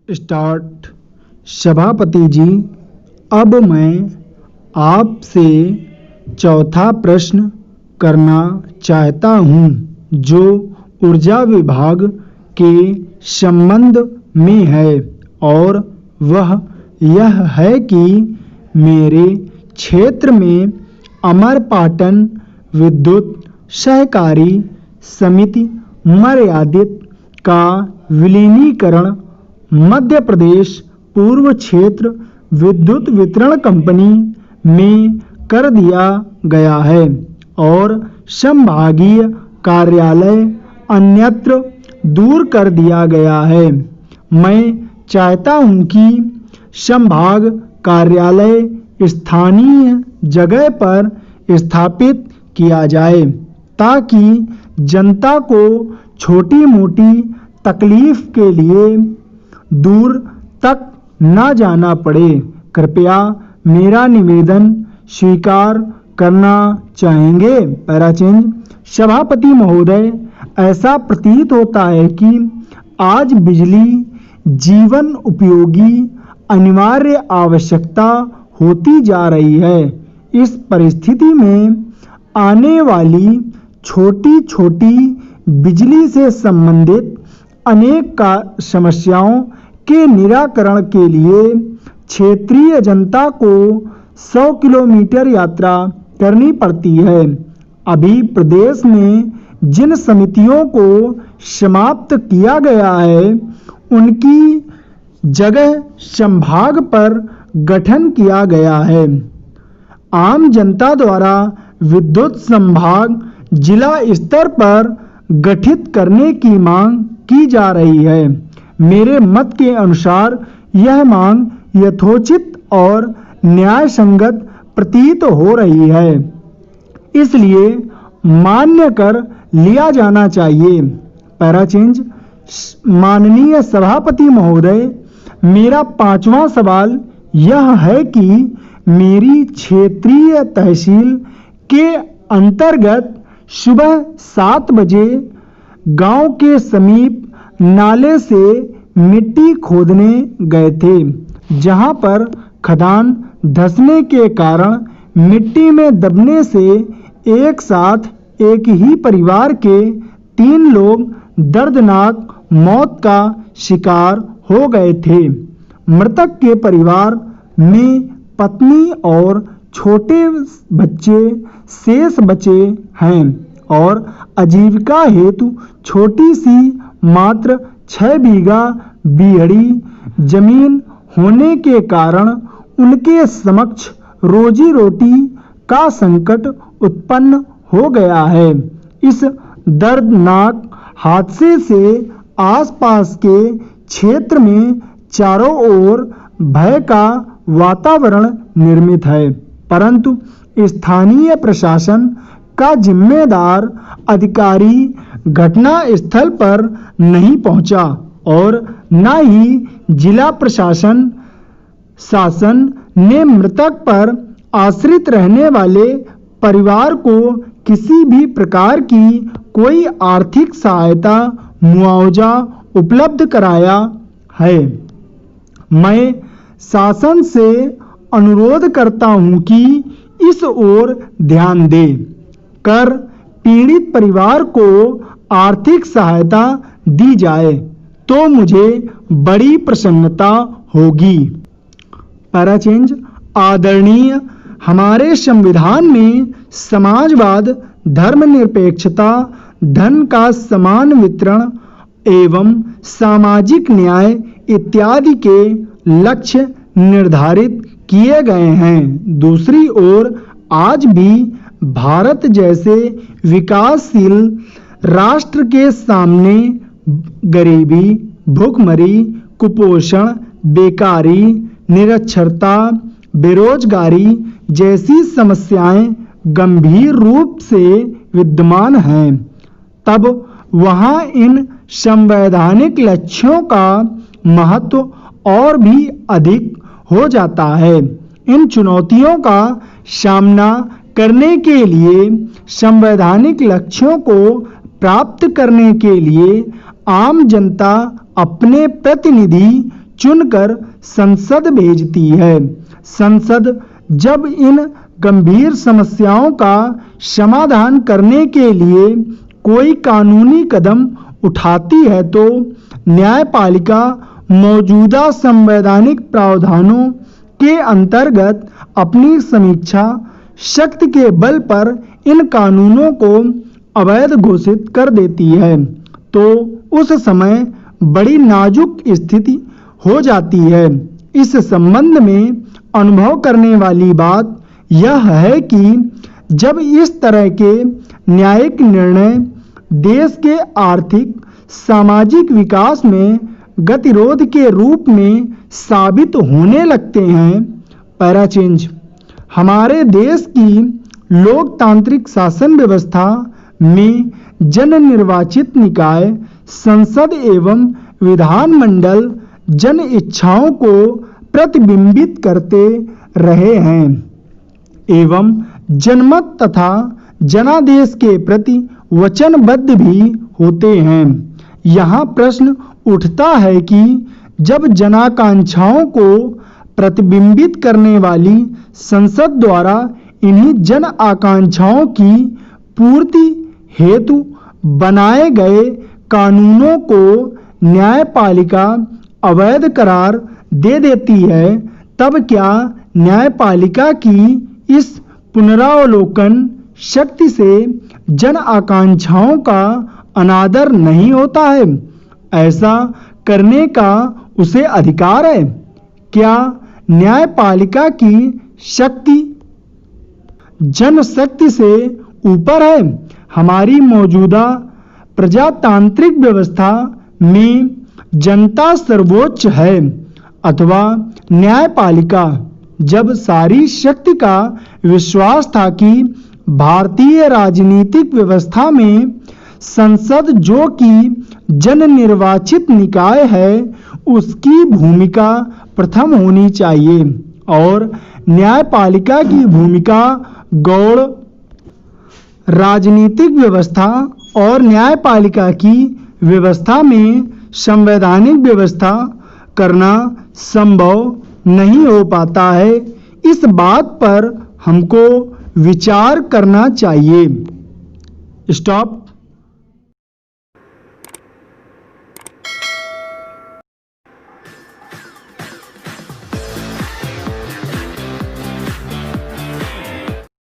Start. सभापति जी, अब मैं आपसे चौथा प्रश्न करना चाहता हूं, जो ऊर्जा विभाग के संबंध में है, और वह यह है कि मेरे क्षेत्र में अमरपाटन विद्युत सहकारी समिति मर्यादित का विलीनीकरण मध्य प्रदेश पूर्व क्षेत्र विद्युत वितरण कंपनी में कर दिया गया है और संभागीय कार्यालय अन्यत्र दूर कर दिया गया है। मैं चाहता हूं कि संभाग कार्यालय स्थानीय जगह पर स्थापित किया जाए, ताकि जनता को छोटी मोटी तकलीफ के लिए दूर तक न जाना पड़े। कृपया मेरा निवेदन स्वीकार करना चाहेंगे। पैराचेंज। सभापति महोदय, ऐसा प्रतीत होता है कि आज बिजली जीवन उपयोगी अनिवार्य आवश्यकता होती जा रही है। इस परिस्थिति में आने वाली छोटी छोटी बिजली से संबंधित अनेक समस्याओं के निराकरण के लिए क्षेत्रीय जनता को 100 किलोमीटर यात्रा करनी पड़ती है। अभी प्रदेश में जिन समितियों को समाप्त किया गया है, उनकी जगह संभाग पर गठन किया गया है। आम जनता द्वारा विद्युत संभाग जिला स्तर पर गठित करने की मांग की जा रही है। मेरे मत के अनुसार यह मांग यथोचित और न्याय संगत प्रतीत हो रही है, इसलिए मान्य कर लिया जाना चाहिए। पैराचेंज। माननीय सभापति महोदय, मेरा पांचवा सवाल यह है कि मेरी क्षेत्रीय तहसील के अंतर्गत सुबह 7 बजे गांव के समीप नाले से मिट्टी खोदने गए थे, जहां पर खदान धंसने के कारण मिट्टी में दबने से एक साथ एक ही परिवार के 3 लोग दर्दनाक मौत का शिकार हो गए थे। मृतक के परिवार में पत्नी और छोटे बच्चे शेष बचे हैं और आजीविका हेतु छोटी सी मात्र 6 बीघा बीहड़ी जमीन होने के कारण उनके समक्ष रोजी रोटी का संकट उत्पन्न हो गया है। इस दर्दनाक हादसे से आसपास के क्षेत्र में चारों ओर भय का वातावरण निर्मित है, परंतु स्थानीय प्रशासन का जिम्मेदार अधिकारी घटना स्थल पर नहीं पहुंचा और न ही जिला प्रशासन शासन ने मृतक पर आश्रित रहने वाले परिवार को किसी भी प्रकार की कोई आर्थिक सहायता मुआवजा उपलब्ध कराया है। मैं शासन से अनुरोध करता हूं कि इस ओर ध्यान दे कर पीड़ित परिवार को आर्थिक सहायता दी जाए तो मुझे बड़ी प्रसन्नता होगी। पैराचेंज। आदरणीय, हमारे संविधान में समाजवाद, धर्मनिरपेक्षता, धन का समान वितरण एवं सामाजिक न्याय इत्यादि के लक्ष्य निर्धारित किए गए हैं। दूसरी ओर आज भी भारत जैसे विकासशील राष्ट्र के सामने गरीबी, भूखमरी, कुपोषण, बेकारी, निरक्षरता, बेरोजगारी जैसी समस्याएं गंभीर रूप से विद्यमान हैं। तब वहां इन संवैधानिक लक्ष्यों का महत्व और भी अधिक हो जाता है। इन चुनौतियों का सामना करने के लिए, संवैधानिक लक्ष्यों को प्राप्त करने के लिए आम जनता अपने प्रतिनिधि चुनकर संसद भेजती है। संसद जब इन गंभीर समस्याओं का समाधान करने के लिए कोई कानूनी कदम उठाती है तो न्यायपालिका मौजूदा संवैधानिक प्रावधानों के अंतर्गत अपनी समीक्षा शक्ति के बल पर इन कानूनों को अवैध घोषित कर देती है, तो उस समय बड़ी नाजुक स्थिति हो जाती है। इस संबंध में अनुभव करने वाली बात यह है कि जब इस तरह के न्यायिक निर्णय देश के आर्थिक सामाजिक विकास में गतिरोध के रूप में साबित होने लगते हैं। पैराचेंज हमारे देश की लोकतांत्रिक शासन व्यवस्था में जन निर्वाचित निकाय संसद एवं विधानमंडल जन इच्छाओं को प्रतिबिंबित करते रहे हैं एवं जनमत तथा जनादेश के प्रति वचनबद्ध भी होते हैं। यहाँ प्रश्न उठता है कि जब जनाकांक्षाओं को प्रतिबिंबित करने वाली संसद द्वारा इन्हीं जन आकांक्षाओं की पूर्ति हेतु बनाए गए कानूनों को न्यायपालिका अवैध करार दे देती है, तब क्या न्यायपालिका की इस पुनरावलोकन शक्ति से जन आकांक्षाओं का अनादर नहीं होता है? ऐसा करने का उसे अधिकार है? क्या न्यायपालिका की शक्ति जनशक्ति से ऊपर है? हमारी मौजूदा प्रजातांत्रिक व्यवस्था में जनता सर्वोच्च है अथवा न्यायपालिका? जब सारी शक्ति का विश्वास था कि भारतीय राजनीतिक व्यवस्था में संसद जो कि जन निर्वाचित निकाय है उसकी भूमिका प्रथम होनी चाहिए और न्यायपालिका की भूमिका गौड़ राजनीतिक व्यवस्था और न्यायपालिका की व्यवस्था में संवैधानिक व्यवस्था करना संभव नहीं हो पाता है। इस बात पर हमको विचार करना चाहिए। स्टॉप।